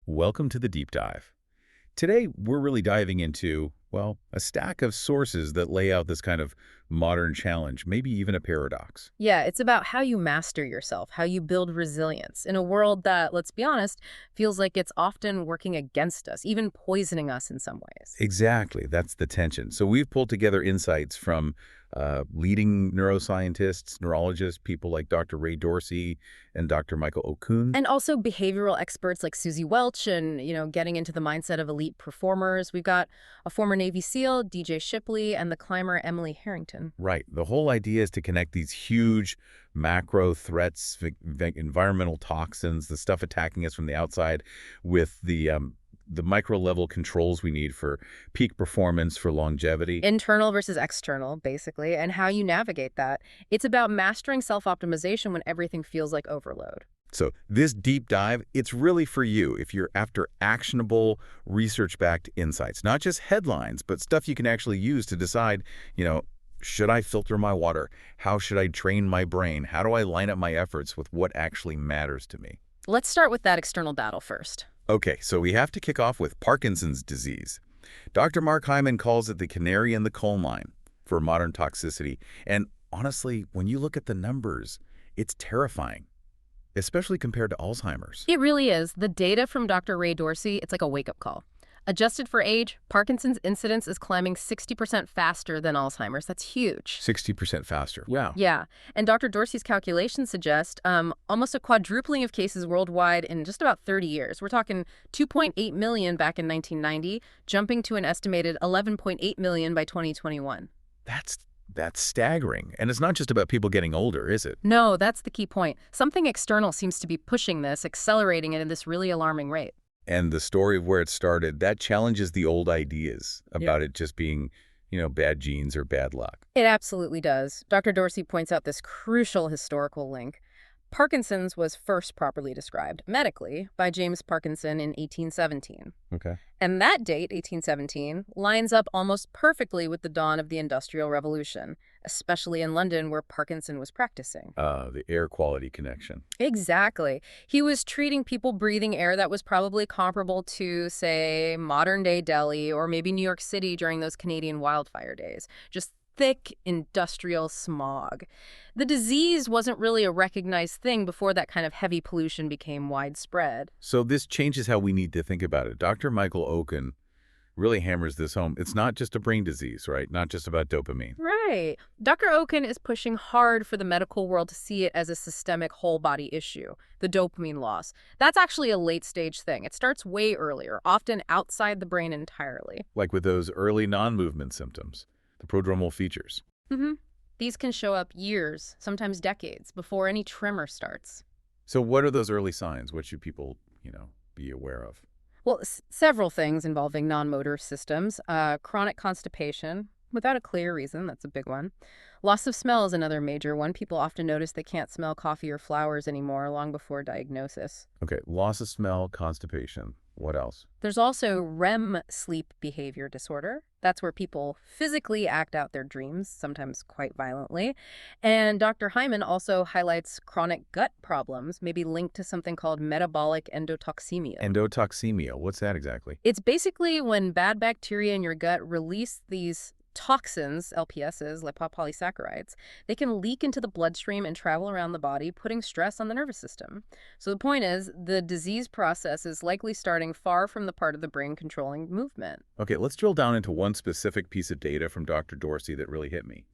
Welcome to the deep dive. Today, we're really diving into, well, a stack of sources that lay out this kind of modern challenge, maybe even a paradox. Yeah, it's about how you master yourself, how you build resilience in a world that, let's be honest, feels like it's often working against us, even poisoning us in some ways. Exactly, that's the tension. So we've pulled together insights from leading neuroscientists, neurologists, people like Dr. Ray Dorsey and Dr. Michael Okun. And also behavioral experts like Susie Welch and, getting into the mindset of elite performers. We've got a former Navy SEAL, DJ Shipley, and the climber Emily Harrington. Right. The whole idea is to connect these huge macro threats, environmental toxins, the stuff attacking us from the outside, with the micro-level controls we need for peak performance, for longevity. Internal versus external, basically, and how you navigate that. It's about mastering self-optimization when everything feels like overload. So this deep dive, it's really for you if you're after actionable, research-backed insights. Not just headlines, but stuff you can actually use to decide, should I filter my water? How should I train my brain? How do I line up my efforts with what actually matters to me? Let's start with that external battle first. Okay, so we have to kick off with Parkinson's disease. Dr. Mark Hyman calls it the canary in the coal mine for modern toxicity. And honestly, when you look at the numbers, it's terrifying, especially compared to Alzheimer's. It really is. The data from Dr. Ray Dorsey, it's like a wake-up call. Adjusted for age, Parkinson's incidence is climbing 60% faster than Alzheimer's. That's huge. 60% faster. Wow. Yeah. And Dr. Dorsey's calculations suggest almost a quadrupling of cases worldwide in just about 30 years. We're talking 2.8 million back in 1990, jumping to an estimated 11.8 million by 2021. That's staggering. And it's not just about people getting older, is it? No, that's the key point. Something external seems to be pushing this, accelerating it at this really alarming rate. And the story of where it started, that challenges the old ideas about it just being, bad genes or bad luck. It absolutely does. Dr. Dorsey points out this crucial historical link. Parkinson's was first properly described medically by James Parkinson in 1817. Okay. And that date, 1817, lines up almost perfectly with the dawn of the Industrial Revolution, especially in London where Parkinson was practicing. The air quality connection. Exactly. He was treating people breathing air that was probably comparable to, say, modern-day Delhi or maybe New York City during those Canadian wildfire days. Just thick industrial smog. The disease wasn't really a recognized thing before that kind of heavy pollution became widespread. So this changes how we need to think about it. Dr. Michael Okun really hammers this home. It's not just a brain disease, right? Not just about dopamine. Right. Dr. Okun is pushing hard for the medical world to see it as a systemic whole-body issue, the dopamine loss. That's actually a late-stage thing. It starts way earlier, often outside the brain entirely. Like with those early non-movement symptoms, the prodromal features. These can show up years, sometimes decades, before any tremor starts. So what are those early signs? What should people, be aware of? Well, several things involving non-motor systems. Chronic constipation, without a clear reason, that's a big one. Loss of smell is another major one. People often notice they can't smell coffee or flowers anymore long before diagnosis. Okay, loss of smell, constipation. What else? There's also REM sleep behavior disorder. That's where people physically act out their dreams, sometimes quite violently. And Dr. Hyman also highlights chronic gut problems, maybe linked to something called metabolic endotoxemia. Endotoxemia, what's that exactly? It's basically when bad bacteria in your gut release these toxins, LPSs, lipopolysaccharides. They can leak into the bloodstream and travel around the body, putting stress on the nervous system. So the point is, the disease process is likely starting far from the part of the brain controlling movement. Okay, let's drill down into one specific piece of data from Dr. Dorsey that really hit me.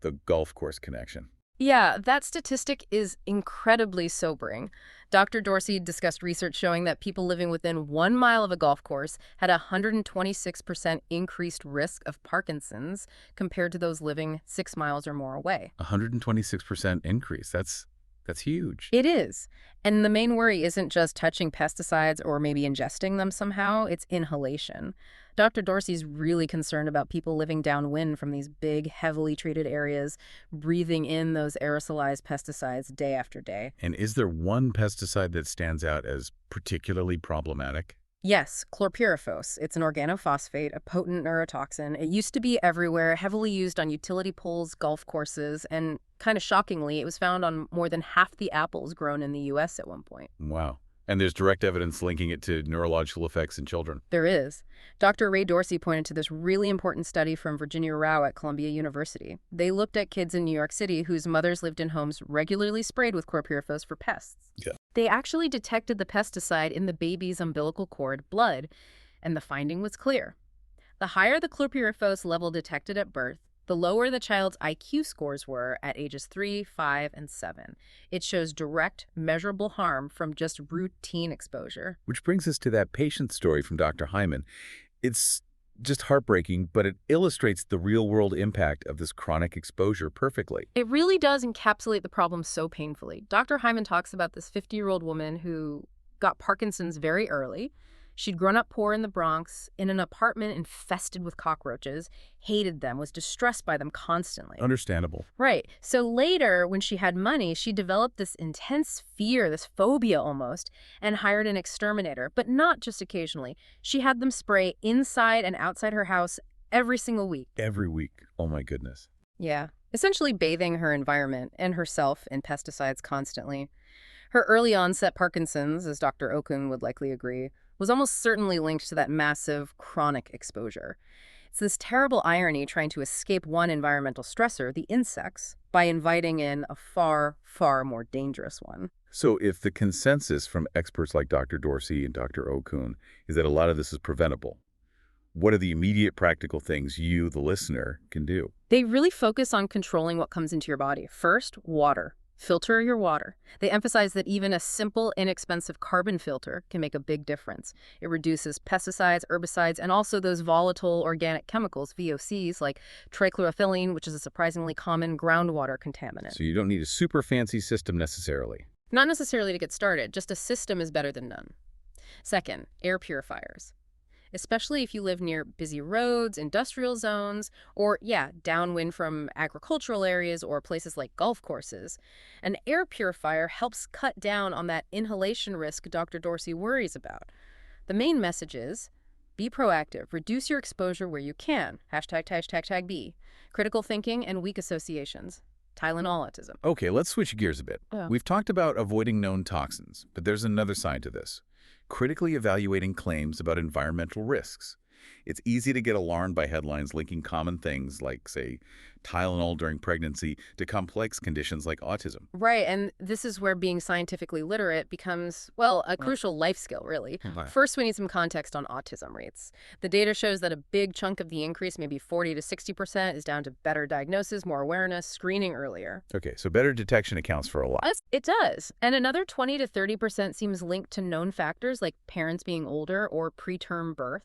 The golf course connection. Yeah, that statistic is incredibly sobering. Dr. Dorsey discussed research showing that people living within 1 mile of a golf course had a 126% increased risk of Parkinson's compared to those living 6 miles or more away. 126% increase. That's huge. It is. And the main worry isn't just touching pesticides or maybe ingesting them somehow, it's inhalation. Dr. Dorsey's really concerned about people living downwind from these big, heavily treated areas, breathing in those aerosolized pesticides day after day. And is there one pesticide that stands out as particularly problematic? Yes, chlorpyrifos. It's an organophosphate, a potent neurotoxin. It used to be everywhere, heavily used on utility poles, golf courses, and kind of shockingly, it was found on more than half the apples grown in the U.S. at one point. Wow. And there's direct evidence linking it to neurological effects in children. There is. Dr. Ray Dorsey pointed to this really important study from Virginia Rao at Columbia University. They looked at kids in New York City whose mothers lived in homes regularly sprayed with chlorpyrifos for pests. Yeah. They actually detected the pesticide in the baby's umbilical cord blood, and the finding was clear. The higher the chlorpyrifos level detected at birth, the lower the child's IQ scores were at ages 3, 5, and 7. It shows direct, measurable harm from just routine exposure. Which brings us to that patient story from Dr. Hyman. It's just heartbreaking, but it illustrates the real-world impact of this chronic exposure perfectly. It really does encapsulate the problem so painfully. Dr. Hyman talks about this 50-year-old woman who got Parkinson's very early. She'd grown up poor in the Bronx, in an apartment infested with cockroaches, hated them, was distressed by them constantly. Understandable. Right. So later, when she had money, she developed this intense fear, this phobia almost, and hired an exterminator. But not just occasionally. She had them spray inside and outside her house every single week. Every week. Oh my goodness. Yeah. Essentially bathing her environment and herself in pesticides constantly. Her early onset Parkinson's, as Dr. Okun would likely agree, was almost certainly linked to that massive chronic exposure. It's this terrible irony trying to escape one environmental stressor, the insects, by inviting in a far, far more dangerous one. So if the consensus from experts like Dr. Dorsey and Dr. Okun is that a lot of this is preventable, what are the immediate practical things you, the listener, can do? They really focus on controlling what comes into your body. First, water. Filter your water. They emphasize that even a simple, inexpensive carbon filter can make a big difference. It reduces pesticides, herbicides, and also those volatile organic chemicals, VOCs, like trichlorophyllene, which is a surprisingly common groundwater contaminant. So you don't need a super fancy system necessarily. Not necessarily to get started, just a system is better than none. Second, air purifiers. Especially if you live near busy roads, industrial zones, or, downwind from agricultural areas or places like golf courses. An air purifier helps cut down on that inhalation risk Dr. Dorsey worries about. The main message is, be proactive, reduce your exposure where you can, ###B, critical thinking and weak associations, Tylenol autism. Okay, let's switch gears a bit. Yeah. We've talked about avoiding known toxins, but there's another side to this. Critically evaluating claims about environmental risks. It's easy to get alarmed by headlines linking common things like, say, Tylenol during pregnancy to complex conditions like autism. Right, and this is where being scientifically literate becomes, well, a crucial life skill, really. Right. First, we need some context on autism rates. The data shows that a big chunk of the increase, maybe 40 to 60%, is down to better diagnosis, more awareness, screening earlier. Okay, so better detection accounts for a lot. It does. And another 20 to 30% seems linked to known factors like parents being older or preterm birth.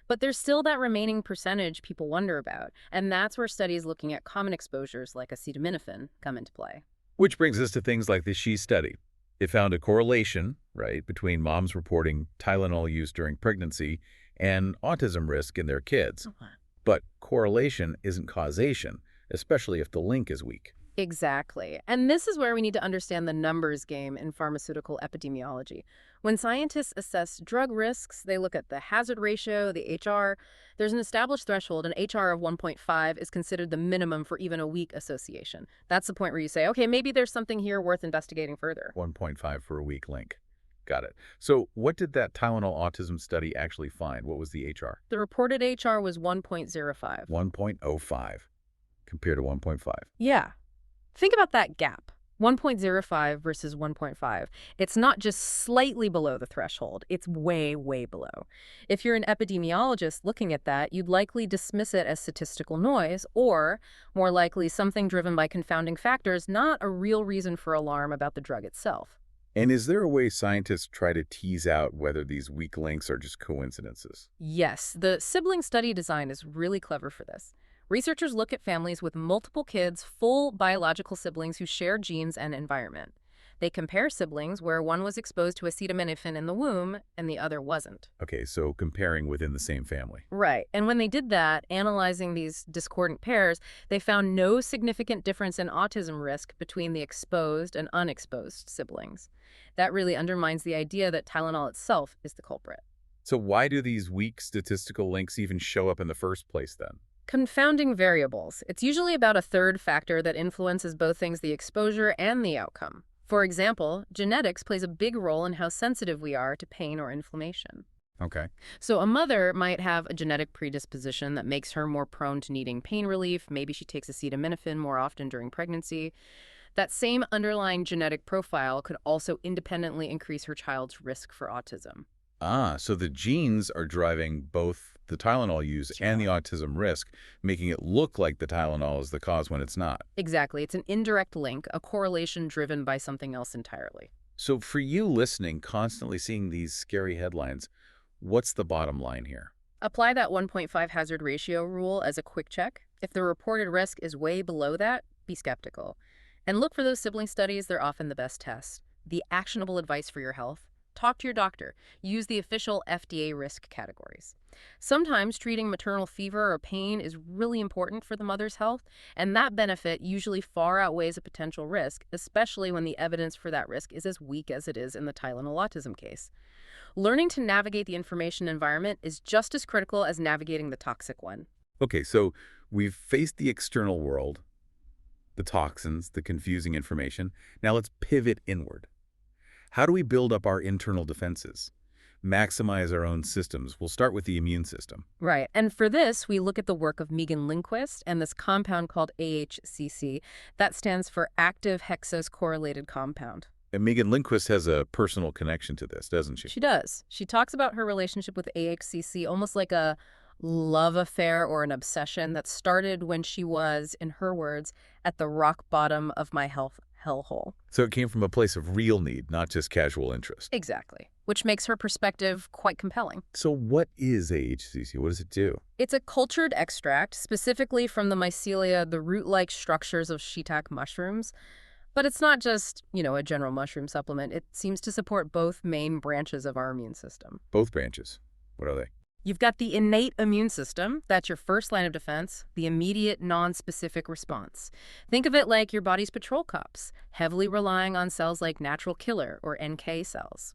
But there's still that remaining percentage people wonder about, and that's where studies looking at common exposures like acetaminophen come into play. Which brings us to things like the She study. It found a correlation, right, between moms reporting Tylenol use during pregnancy and autism risk in their kids. But correlation isn't causation, especially if the link is weak. Exactly. And this is where we need to understand the numbers game in pharmaceutical epidemiology. When scientists assess drug risks, they look at the hazard ratio, the HR. There's an established threshold. An HR of 1.5 is considered the minimum for even a weak association. That's the point where you say, okay, maybe there's something here worth investigating further. 1.5 for a weak link. Got it. So what did that Tylenol autism study actually find? What was the HR? The reported HR was 1.05. 1.05 compared to 1.5. Yeah. Think about that gap, 1.05 versus 1.5. It's not just slightly below the threshold. It's way, way below. If you're an epidemiologist looking at that, you'd likely dismiss it as statistical noise or, more likely, something driven by confounding factors, not a real reason for alarm about the drug itself. And is there a way scientists try to tease out whether these weak links are just coincidences? Yes, the sibling study design is really clever for this. Researchers look at families with multiple kids, full biological siblings who share genes and environment. They compare siblings where one was exposed to acetaminophen in the womb and the other wasn't. Okay, so comparing within the same family. Right. And when they did that, analyzing these discordant pairs, they found no significant difference in autism risk between the exposed and unexposed siblings. That really undermines the idea that Tylenol itself is the culprit. So why do these weak statistical links even show up in the first place then? Confounding variables. It's usually about a third factor that influences both things, the exposure and the outcome. For example, genetics plays a big role in how sensitive we are to pain or inflammation. Okay. So a mother might have a genetic predisposition that makes her more prone to needing pain relief. Maybe she takes acetaminophen more often during pregnancy. That same underlying genetic profile could also independently increase her child's risk for autism. Ah, so the genes are driving both the Tylenol use and the Yeah. autism risk, making it look like the Tylenol is the cause when it's not. Exactly. It's an indirect link, a correlation driven by something else entirely. So for you listening, constantly seeing these scary headlines, what's the bottom line here? Apply that 1.5 hazard ratio rule as a quick check. If the reported risk is way below that, be skeptical. And look for those sibling studies, they're often the best test. The actionable advice for your health. Talk to your doctor. Use the official FDA risk categories. Sometimes treating maternal fever or pain is really important for the mother's health, and that benefit usually far outweighs a potential risk, especially when the evidence for that risk is as weak as it is in the Tylenol autism case. Learning to navigate the information environment is just as critical as navigating the toxic one. Okay, so we've faced the external world, the toxins, the confusing information. Now let's pivot inward. How do we build up our internal defenses? Maximize our own systems. We'll start with the immune system. Right. And for this, we look at the work of Meagan Lindquist and this compound called AHCC. That stands for active hexose correlated compound. And Meagan Lindquist has a personal connection to this, doesn't she? She does. She talks about her relationship with AHCC almost like a love affair or an obsession that started when she was, in her words, at the rock bottom of my health hellhole. So it came from a place of real need, not just casual interest. Exactly. Which makes her perspective quite compelling. So what is AHCC? What does it do? It's a cultured extract, specifically from the mycelia, the root-like structures of Shiitake mushrooms. But it's not just, a general mushroom supplement. It seems to support both main branches of our immune system. Both branches. What are they? You've got the innate immune system. That's your first line of defense, the immediate non-specific response. Think of it like your body's patrol cops, heavily relying on cells like natural killer or NK cells.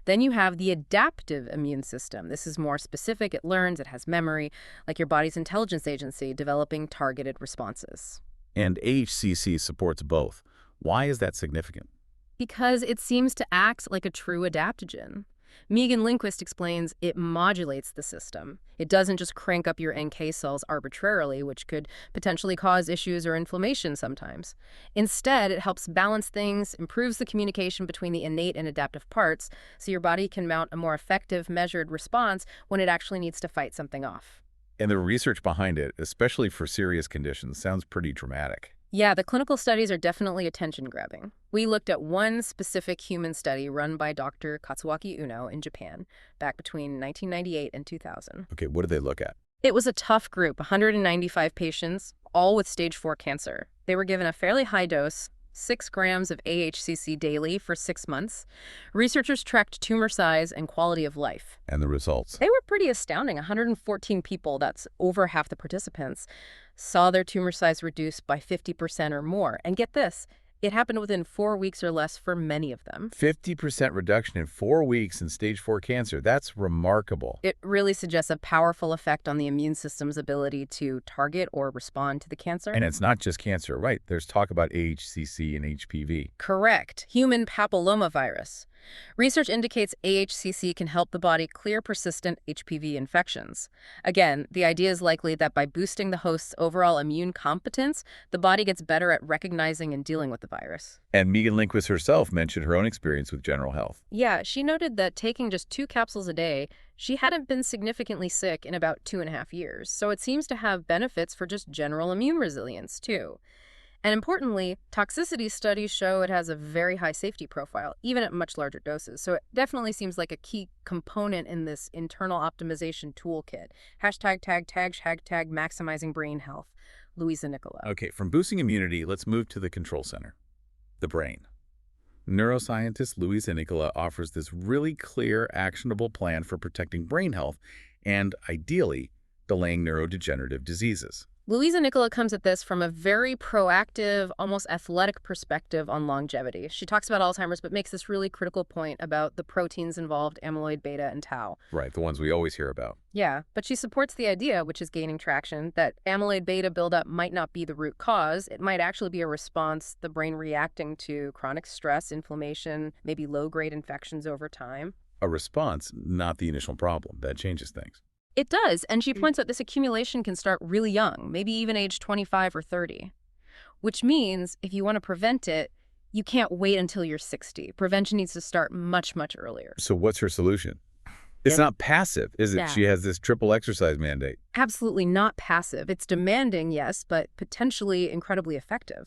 Then you have the adaptive immune system. This is more specific. It learns, it has memory, like your body's intelligence agency developing targeted responses. And AHCC supports both. Why is that significant? Because it seems to act like a true adaptogen. Meagan Lindquist explains it modulates the system. It doesn't just crank up your NK cells arbitrarily, which could potentially cause issues or inflammation sometimes. Instead, it helps balance things, improves the communication between the innate and adaptive parts, so your body can mount a more effective, measured response when it actually needs to fight something off. And the research behind it, especially for serious conditions, sounds pretty dramatic. Yeah, the clinical studies are definitely attention-grabbing. We looked at one specific human study run by Dr. Katsuaki Uno in Japan back between 1998 and 2000. Okay, what did they look at? It was a tough group, 195 patients, all with stage 4 cancer. They were given a fairly high dose, 6 grams of AHCC daily for 6 months. Researchers tracked tumor size and quality of life. And the results? They were pretty astounding. 114 people, that's over half the participants, saw their tumor size reduced by 50% or more. And get this, it happened within 4 weeks or less for many of them. 50% reduction in 4 weeks in stage 4 cancer. That's remarkable. It really suggests a powerful effect on the immune system's ability to target or respond to the cancer. And it's not just cancer, right? There's talk about AHCC and HPV. Correct. Human papillomavirus. Research indicates AHCC can help the body clear persistent HPV infections. Again, the idea is likely that by boosting the host's overall immune competence, the body gets better at recognizing and dealing with the virus. And Meagan Lindquist herself mentioned her own experience with general health. Yeah, she noted that taking just 2 capsules a day, she hadn't been significantly sick in about 2.5 years. So it seems to have benefits for just general immune resilience, too. And importantly, toxicity studies show it has a very high safety profile, even at much larger doses. So it definitely seems like a key component in this internal optimization toolkit. #tag maximizing brain health. Louisa Nicola. Okay, from boosting immunity, let's move to the control center, the brain. Neuroscientist Louisa Nicola offers this really clear, actionable plan for protecting brain health and, ideally, delaying neurodegenerative diseases. Louisa Nicola comes at this from a very proactive, almost athletic perspective on longevity. She talks about Alzheimer's, but makes this really critical point about the proteins involved, amyloid beta and tau. Right, the ones we always hear about. Yeah, but she supports the idea, which is gaining traction, that amyloid beta buildup might not be the root cause. It might actually be a response, the brain reacting to chronic stress, inflammation, maybe low-grade infections over time. A response, not the initial problem. That changes things. It does, and she points out this accumulation can start really young, maybe even age 25 or 30, which means if you want to prevent it, you can't wait until you're 60. Prevention needs to start much, much earlier. So what's her solution? It's not passive, is it? Yeah. She has this triple exercise mandate. Absolutely not passive. It's demanding, yes, but potentially incredibly effective.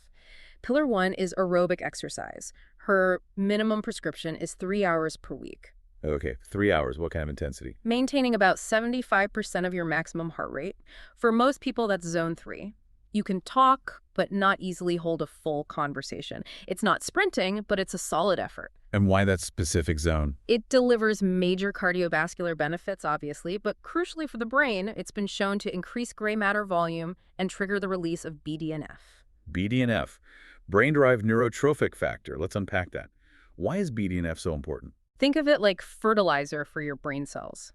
Pillar 1 is aerobic exercise. Her minimum prescription is 3 hours per week. Okay, 3 hours. What kind of intensity? Maintaining about 75% of your maximum heart rate. For most people, that's zone 3. You can talk, but not easily hold a full conversation. It's not sprinting, but it's a solid effort. And why that specific zone? It delivers major cardiovascular benefits, obviously, but crucially for the brain, it's been shown to increase gray matter volume and trigger the release of BDNF. BDNF, brain-derived neurotrophic factor. Let's unpack that. Why is BDNF so important? Think of it like fertilizer for your brain cells.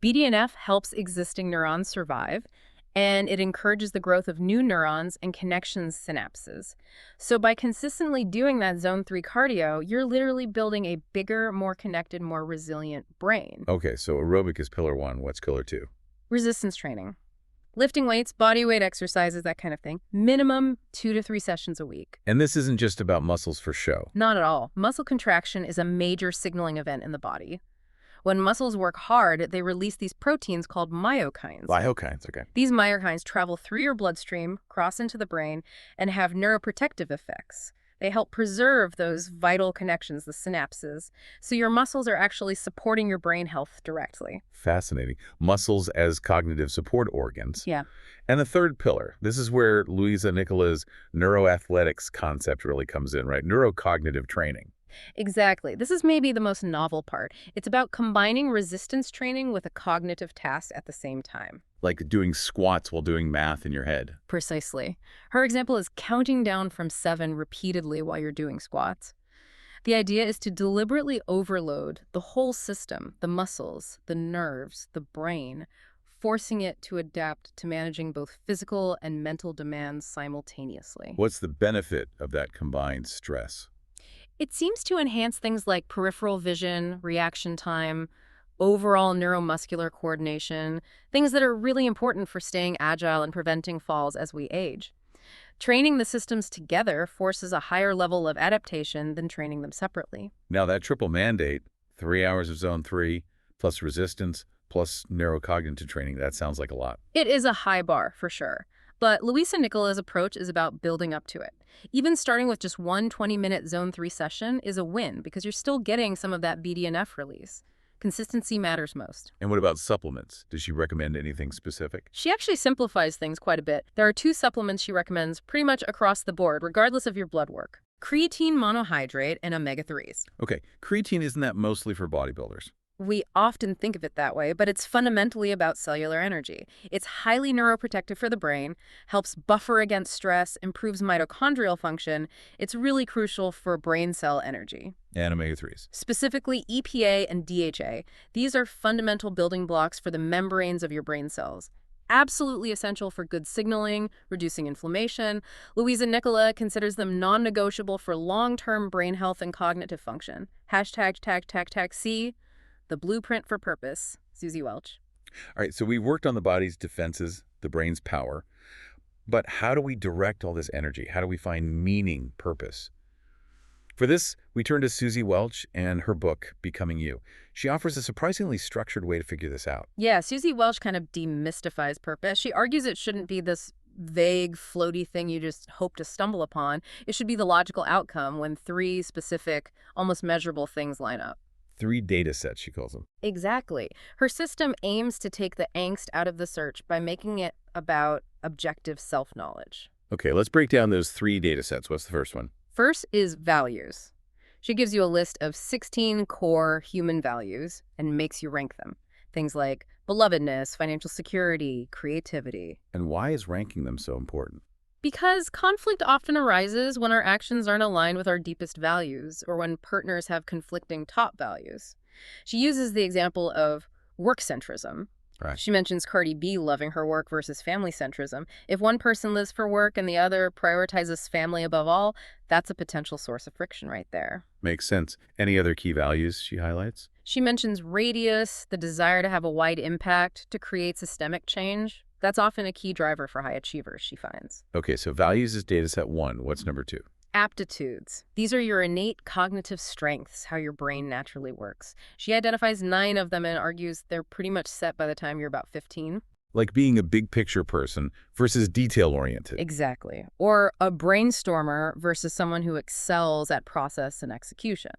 BDNF helps existing neurons survive, and it encourages the growth of new neurons and connections synapses. So by consistently doing that zone 3 cardio, you're literally building a bigger, more connected, more resilient brain. Okay, so aerobic is pillar 1. What's pillar 2? Resistance training. Lifting weights, body weight exercises, that kind of thing. Minimum 2 to 3 sessions a week. And this isn't just about muscles for show. Not at all. Muscle contraction is a major signaling event in the body. When muscles work hard, they release these proteins called myokines. Myokines, okay. These myokines travel through your bloodstream, cross into the brain, and have neuroprotective effects. They help preserve those vital connections, the synapses, so your muscles are actually supporting your brain health directly. Fascinating. Muscles as cognitive support organs. Yeah. And the third pillar, this is where Louisa Nicola's neuroathletics concept really comes in, right? Neurocognitive training. Exactly. This is maybe the most novel part. It's about combining resistance training with a cognitive task at the same time. Like doing squats while doing math in your head. Precisely. Her example is counting down from 7 repeatedly while you're doing squats. The idea is to deliberately overload the whole system, the muscles, the nerves, the brain, forcing it to adapt to managing both physical and mental demands simultaneously. What's the benefit of that combined stress? It seems to enhance things like peripheral vision, reaction time, overall neuromuscular coordination, things that are really important for staying agile and preventing falls as we age. Training the systems together forces a higher level of adaptation than training them separately. Now that triple mandate, 3 hours of zone 3, plus resistance, plus neurocognitive training, that sounds like a lot. It is a high bar, for sure. But Louisa Nicola's approach is about building up to it. Even starting with just one 20-minute zone 3 session is a win because you're still getting some of that BDNF release. Consistency matters most. And what about supplements? Does she recommend anything specific? She actually simplifies things quite a bit. There are 2 supplements she recommends pretty much across the board, regardless of your blood work. Creatine monohydrate and omega-3s. Okay, creatine, isn't that mostly for bodybuilders? We often think of it that way, but it's fundamentally about cellular energy. It's highly neuroprotective for the brain, helps buffer against stress, improves mitochondrial function. It's really crucial for brain cell energy. And omega-3s. Specifically EPA and DHA. These are fundamental building blocks for the membranes of your brain cells. Absolutely essential for good signaling, reducing inflammation. Louisa Nicola considers them non-negotiable for long-term brain health and cognitive function. #C. The Blueprint for Purpose, Susie Welch. All right, so we worked on the body's defenses, the brain's power. But how do we direct all this energy? How do we find meaning, purpose? For this, we turn to Susie Welch and her book, Becoming You. She offers a surprisingly structured way to figure this out. Yeah, Susie Welch kind of demystifies purpose. She argues it shouldn't be this vague, floaty thing you just hope to stumble upon. It should be the logical outcome when 3 specific, almost measurable things line up. 3 data sets, she calls them. Exactly. Her system aims to take the angst out of the search by making it about objective self-knowledge. Okay, let's break down those 3 data sets. What's the first one? First is values. She gives you a list of 16 core human values and makes you rank them. Things like belovedness, financial security, creativity. And why is ranking them so important? Because conflict often arises when our actions aren't aligned with our deepest values or when partners have conflicting top values. She uses the example of work centrism. Right. She mentions Cardi B loving her work versus family centrism. If one person lives for work and the other prioritizes family above all, that's a potential source of friction right there. Makes sense. Any other key values she highlights? She mentions radius, the desire to have a wide impact to create systemic change. That's often a key driver for high achievers, she finds. Okay, so values is data set 1. What's number 2? Aptitudes. These are your innate cognitive strengths, how your brain naturally works. She identifies 9 of them and argues they're pretty much set by the time you're about 15. Like being a big picture person versus detail-oriented. Exactly. Or a brainstormer versus someone who excels at process and execution.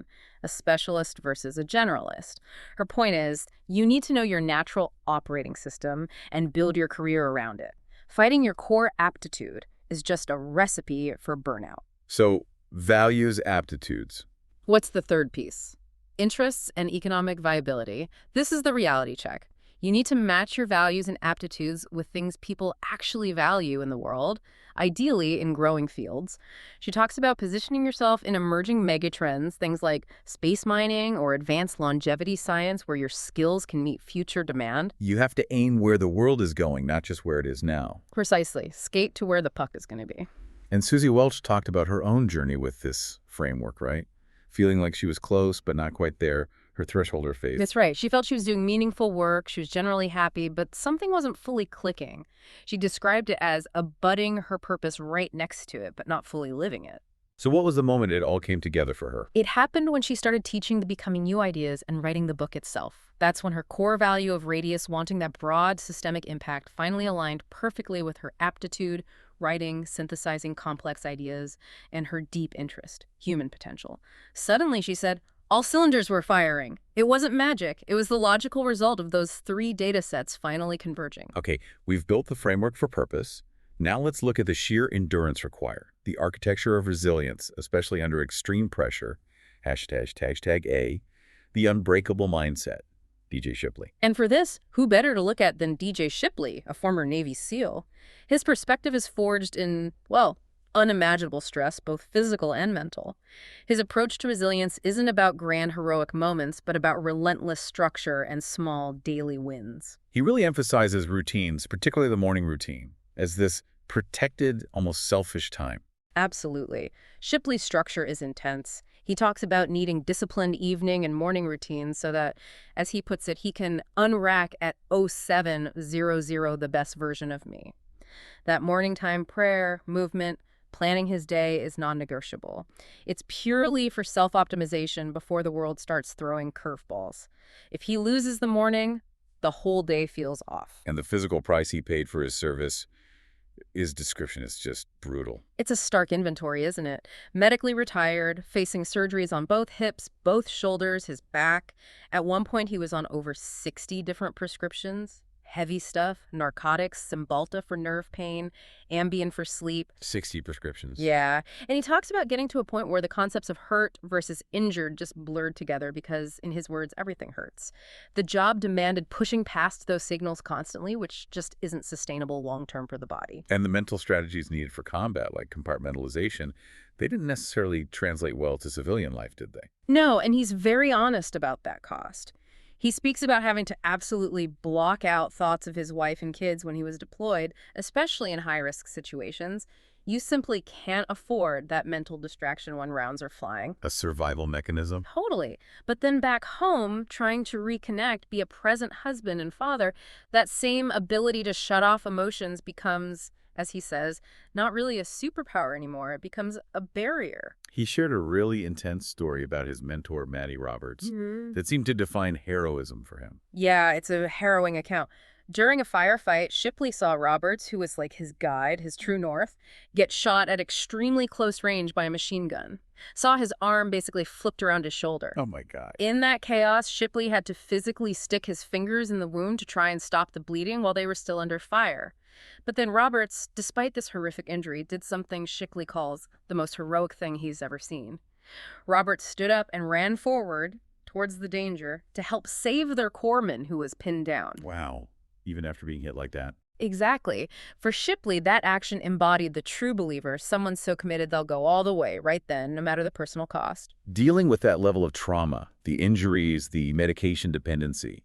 A specialist versus a generalist. Her point is, you need to know your natural operating system and build your career around it. Fighting your core aptitude is just a recipe for burnout. So, values, aptitudes. What's the third piece? Interests and economic viability. This is the reality check. You need to match your values and aptitudes with things people actually value in the world, ideally in growing fields. She talks about positioning yourself in emerging megatrends, things like space mining or advanced longevity science where your skills can meet future demand. You have to aim where the world is going, not just where it is now. Precisely. Skate to where the puck is going to be. And Susie Welch talked about her own journey with this framework, right? Feeling like she was close, but not quite there. Her threshold or phase. That's right. She felt she was doing meaningful work. She was generally happy, but something wasn't fully clicking. She described it as abutting her purpose right next to it, but not fully living it. So what was the moment it all came together for her? It happened when she started teaching the Becoming You ideas and writing the book itself. That's when her core value of radius, wanting that broad systemic impact, finally aligned perfectly with her aptitude, writing, synthesizing complex ideas, and her deep interest, human potential. Suddenly, she said, all cylinders were firing. It wasn't magic. It was the logical result of those 3 data sets finally converging. Okay, we've built the framework for purpose. Now let's look at the sheer endurance required, the architecture of resilience, especially under extreme pressure, ###A, the unbreakable mindset, DJ Shipley. And for this, who better to look at than DJ Shipley, a former Navy SEAL? His perspective is forged in, well, unimaginable stress, both physical and mental. His approach to resilience isn't about grand heroic moments, but about relentless structure and small daily wins. He really emphasizes routines, particularly the morning routine, as this protected, almost selfish time. Absolutely. Shipley's structure is intense. He talks about needing disciplined evening and morning routines so that, as he puts it, he can unrack at 0700 the best version of me. That morning time prayer, movement, planning his day is non-negotiable. It's purely for self-optimization before the world starts throwing curveballs. If he loses the morning, the whole day feels off. And the physical price he paid for his service, his description is just brutal. It's a stark inventory, isn't it? Medically retired, facing surgeries on both hips, both shoulders, his back. At one point, he was on over 60 different prescriptions. Heavy stuff, narcotics, Cymbalta for nerve pain, Ambien for sleep. 60 prescriptions. Yeah. And he talks about getting to a point where the concepts of hurt versus injured just blurred together because, in his words, everything hurts. The job demanded pushing past those signals constantly, which just isn't sustainable long-term for the body. And the mental strategies needed for combat, like compartmentalization, they didn't necessarily translate well to civilian life, did they? No, and he's very honest about that cost. He speaks about having to absolutely block out thoughts of his wife and kids when he was deployed, especially in high-risk situations. You simply can't afford that mental distraction when rounds are flying. A survival mechanism? Totally. But then back home, trying to reconnect, be a present husband and father, that same ability to shut off emotions becomes, as he says, not really a superpower anymore. It becomes a barrier. He shared a really intense story about his mentor, Matty Roberts, that seemed to define heroism for him. Yeah, it's a harrowing account. During a firefight, Shipley saw Roberts, who was like his guide, his true north, get shot at extremely close range by a machine gun. Saw his arm basically flipped around his shoulder. Oh my God. In that chaos, Shipley had to physically stick his fingers in the wound to try and stop the bleeding while they were still under fire. But then Roberts, despite this horrific injury, did something Shipley calls the most heroic thing he's ever seen. Roberts stood up and ran forward, towards the danger to help save their corpsman who was pinned down. Wow. Even after being hit like that. Exactly. For Shipley, that action embodied the true believer, someone so committed they'll go all the way right then, no matter the personal cost. Dealing with that level of trauma, the injuries, the medication dependency,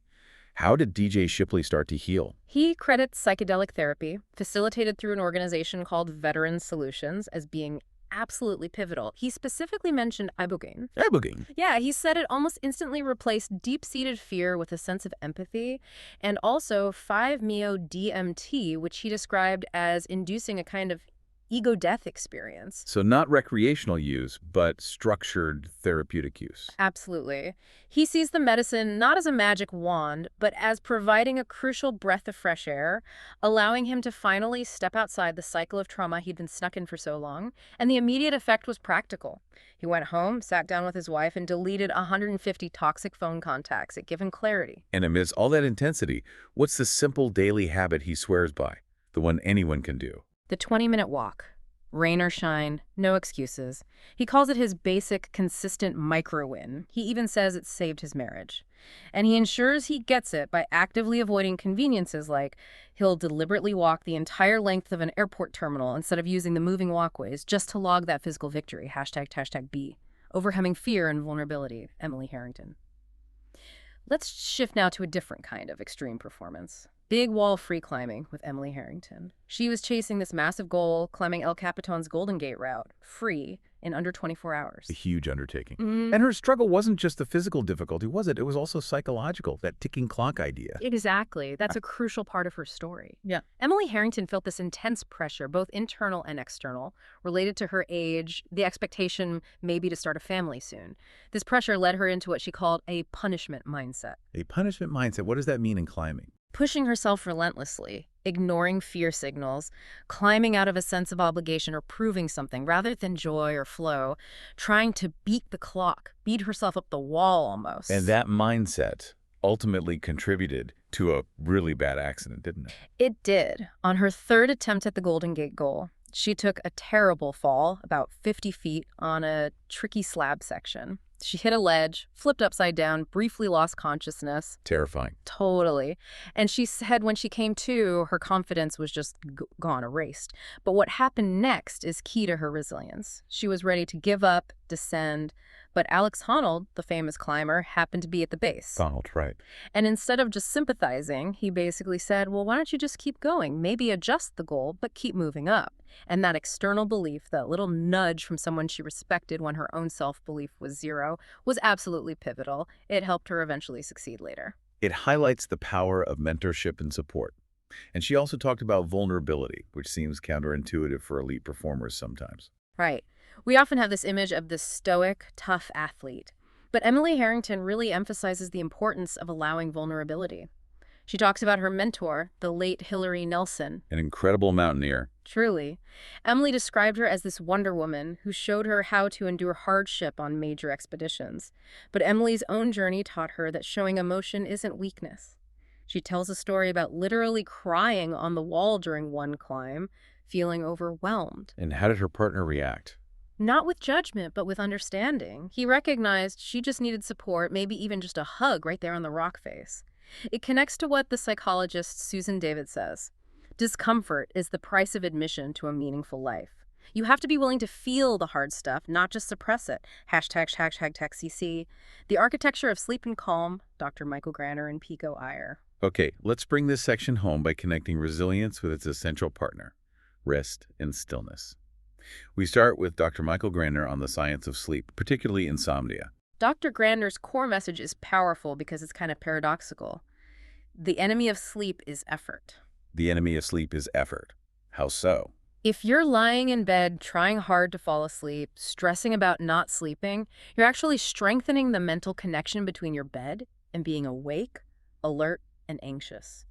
how did DJ Shipley start to heal? He credits psychedelic therapy, facilitated through an organization called Veteran Solutions, as being absolutely pivotal. He specifically mentioned ibogaine. Ibogaine. Yeah, he said it almost instantly replaced deep-seated fear with a sense of empathy, and also 5-MeO-DMT, which he described as inducing a kind of ego-death experience. So not recreational use, but structured therapeutic use. Absolutely. He sees the medicine not as a magic wand, but as providing a crucial breath of fresh air, allowing him to finally step outside the cycle of trauma he'd been stuck in for so long, and the immediate effect was practical. He went home, sat down with his wife, and deleted 150 toxic phone contacts. It gave him clarity. And amidst all that intensity, what's the simple daily habit he swears by? The one anyone can do? The 20-minute walk. Rain or shine, no excuses. He calls it his basic, consistent micro-win. He even says it saved his marriage. And he ensures he gets it by actively avoiding conveniences like he'll deliberately walk the entire length of an airport terminal instead of using the moving walkways just to log that physical victory. #B. Overcoming fear and vulnerability. Emily Harrington. Let's shift now to a different kind of extreme performance. Big wall free climbing with Emily Harrington. She was chasing this massive goal, climbing El Capitan's Golden Gate route, free, in under 24 hours. A huge undertaking. And her struggle wasn't just the physical difficulty, was it? It was also psychological, that ticking clock idea. Exactly. That's a crucial part of her story. Yeah. Emily Harrington felt this intense pressure, both internal and external, related to her age, the expectation maybe to start a family soon. This pressure led her into what she called a punishment mindset. A punishment mindset, what does that mean in climbing? Pushing herself relentlessly, ignoring fear signals, climbing out of a sense of obligation or proving something rather than joy or flow, trying to beat the clock, beat herself up the wall almost. And that mindset ultimately contributed to a really bad accident, didn't it? It did. On her third attempt at the Golden Gate goal, she took a terrible fall, about 50 feet, on a tricky slab section. She hit a ledge, flipped upside down, briefly lost consciousness. Terrifying. Totally. And she said when she came to, her confidence was just gone, erased. But what happened next is key to her resilience. She was ready to give up, descend, but Alex Honnold, the famous climber, happened to be at the base. Donald, right. And instead of just sympathizing, he basically said, well, why don't you just keep going? Maybe adjust the goal, but keep moving up. And that external belief, that little nudge from someone she respected when her own self-belief was zero, was absolutely pivotal. It helped her eventually succeed later. It highlights the power of mentorship and support. And she also talked about vulnerability, which seems counterintuitive for elite performers sometimes. Right. We often have this image of the stoic, tough athlete. But Emily Harrington really emphasizes the importance of allowing vulnerability. She talks about her mentor, the late Hillary Nelson. An incredible mountaineer. Truly. Emily described her as this Wonder Woman who showed her how to endure hardship on major expeditions. But Emily's own journey taught her that showing emotion isn't weakness. She tells a story about literally crying on the wall during one climb, feeling overwhelmed. And how did her partner react? Not with judgment, but with understanding. He recognized she just needed support, maybe even just a hug right there on the rock face. It connects to what the psychologist Susan David says. Discomfort is the price of admission to a meaningful life. You have to be willing to feel the hard stuff, not just suppress it. #TaxCC. The Architecture of Sleep and Calm, Dr. Michael Granner and Pico, Iyer. Okay, let's bring this section home by connecting resilience with its essential partner, rest and stillness. We start with Dr. Michael Granner on the science of sleep, particularly insomnia. Dr. Grander's core message is powerful because it's kind of paradoxical. The enemy of sleep is effort. The enemy of sleep is effort. How so? If you're lying in bed, trying hard to fall asleep, stressing about not sleeping, you're actually strengthening the mental connection between your bed and being awake, alert, and anxious.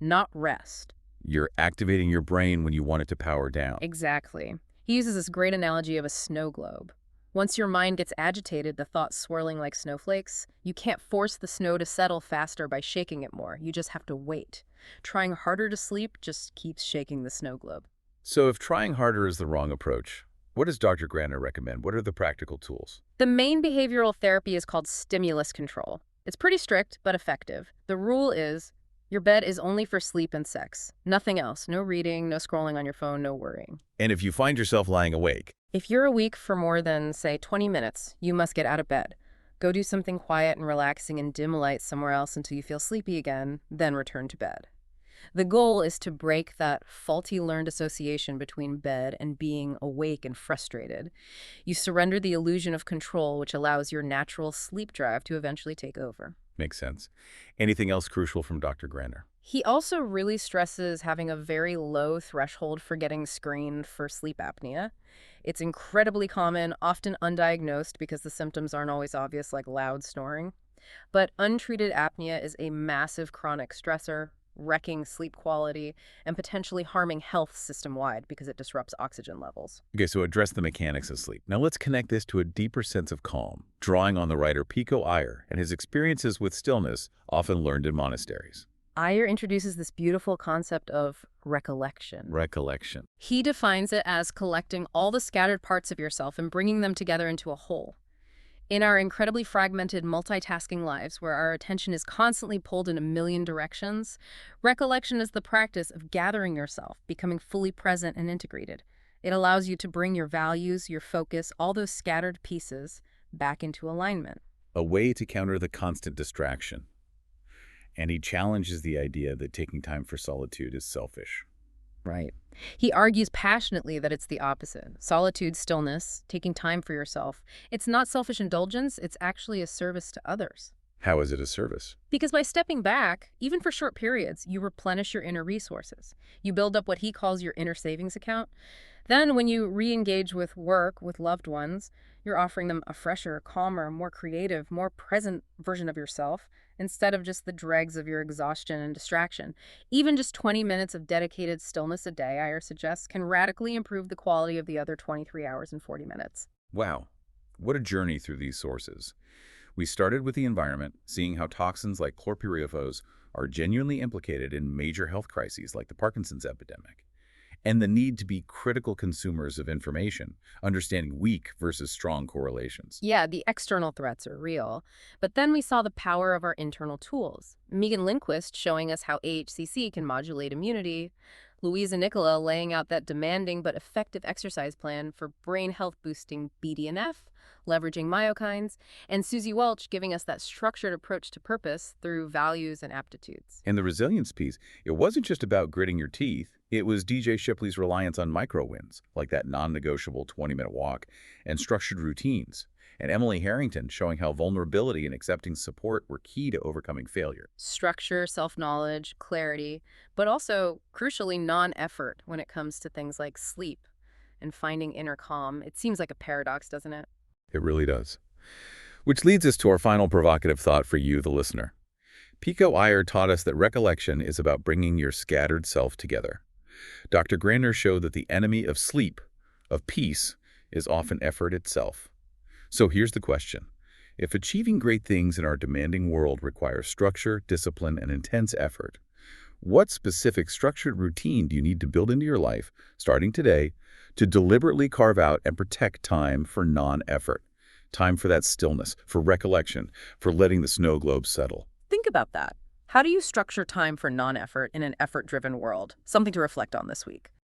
Not rest. You're activating your brain when you want it to power down. Exactly. He uses this great analogy of a snow globe. Once your mind gets agitated, the thoughts swirling like snowflakes, you can't force the snow to settle faster by shaking it more. You just have to wait. Trying harder to sleep just keeps shaking the snow globe. So if trying harder is the wrong approach, What does Dr. Graner recommend? What are the practical tools? The main behavioral therapy is called stimulus control. It's pretty strict, but effective. The rule is your bed is only for sleep and sex. Nothing else. No reading, no scrolling on your phone, no worrying. And if you find yourself lying awake, If you're awake for more than, say, 20 minutes, you must get out of bed. Go do something quiet and relaxing in dim light somewhere else until you feel sleepy again, then return to bed. The goal is to break that faulty learned association between bed and being awake and frustrated. You surrender the illusion of control, which allows your natural sleep drive to eventually take over. makes sense. Anything else crucial from Dr. Graner? He also really stresses having a very low threshold for getting screened for sleep apnea. It's incredibly common, often undiagnosed because the symptoms aren't always obvious, like loud snoring. But untreated apnea is a massive chronic stressor, wrecking sleep quality and potentially harming health system-wide because it disrupts oxygen levels. Okay, so address the mechanics of sleep. Now let's connect this to a deeper sense of calm, drawing on the writer Pico Iyer and his experiences with stillness, often learned in monasteries. Iyer introduces this beautiful concept of recollection. Recollection. He defines it as collecting all the scattered parts of yourself and bringing them together into a whole. In our incredibly fragmented, multitasking lives, where our attention is constantly pulled in a million directions, recollection is the practice of gathering yourself, becoming fully present and integrated. It allows you to bring your values, your focus, all those scattered pieces back into alignment. A way to counter the constant distraction. And he challenges the idea that taking time for solitude is selfish. Right. He argues passionately that it's the opposite. Solitude, stillness, taking time for yourself. It's not selfish indulgence, it's actually a service to others. How is it a service? Because by stepping back, even for short periods, you replenish your inner resources. You build up what he calls your inner savings account. Then when you re-engage with work, with loved ones, you're offering them a fresher, calmer, more creative, more present version of yourself instead of just the dregs of your exhaustion and distraction. Even just 20 minutes of dedicated stillness a day, Iyer suggests, can radically improve the quality of the other 23 hours and 40 minutes. Wow, what a journey through these sources. We started with the environment, seeing how toxins like chlorpyrifos are genuinely implicated in major health crises like the Parkinson's epidemic, and the need to be critical consumers of information, understanding weak versus strong correlations. Yeah, the external threats are real. But then we saw the power of our internal tools. Meagan Lindquist showing us how AHCC can modulate immunity. Louisa Nicola laying out that demanding but effective exercise plan for brain health boosting BDNF, leveraging myokines, and Susie Welch giving us that structured approach to purpose through values and aptitudes. And the resilience piece, it wasn't just about gritting your teeth. It was DJ Shipley's reliance on micro-wins, like that non-negotiable 20-minute walk, and structured routines. And Emily Harrington showing how vulnerability and accepting support were key to overcoming failure. Structure, self-knowledge, clarity, but also, crucially, non-effort when it comes to things like sleep and finding inner calm. It seems like a paradox, doesn't it? It really does. Which leads us to our final provocative thought for you, the listener. Pico Iyer taught us that recollection is about bringing your scattered self together. Dr. Graner showed that the enemy of sleep, of peace, is often effort itself. So here's the question. If achieving great things in our demanding world requires structure, discipline, and intense effort, what specific structured routine do you need to build into your life, starting today, to deliberately carve out and protect time for non-effort? Time for that stillness, for recollection, for letting the snow globe settle. Think about that. How do you structure time for non-effort in an effort-driven world? Something to reflect on this week.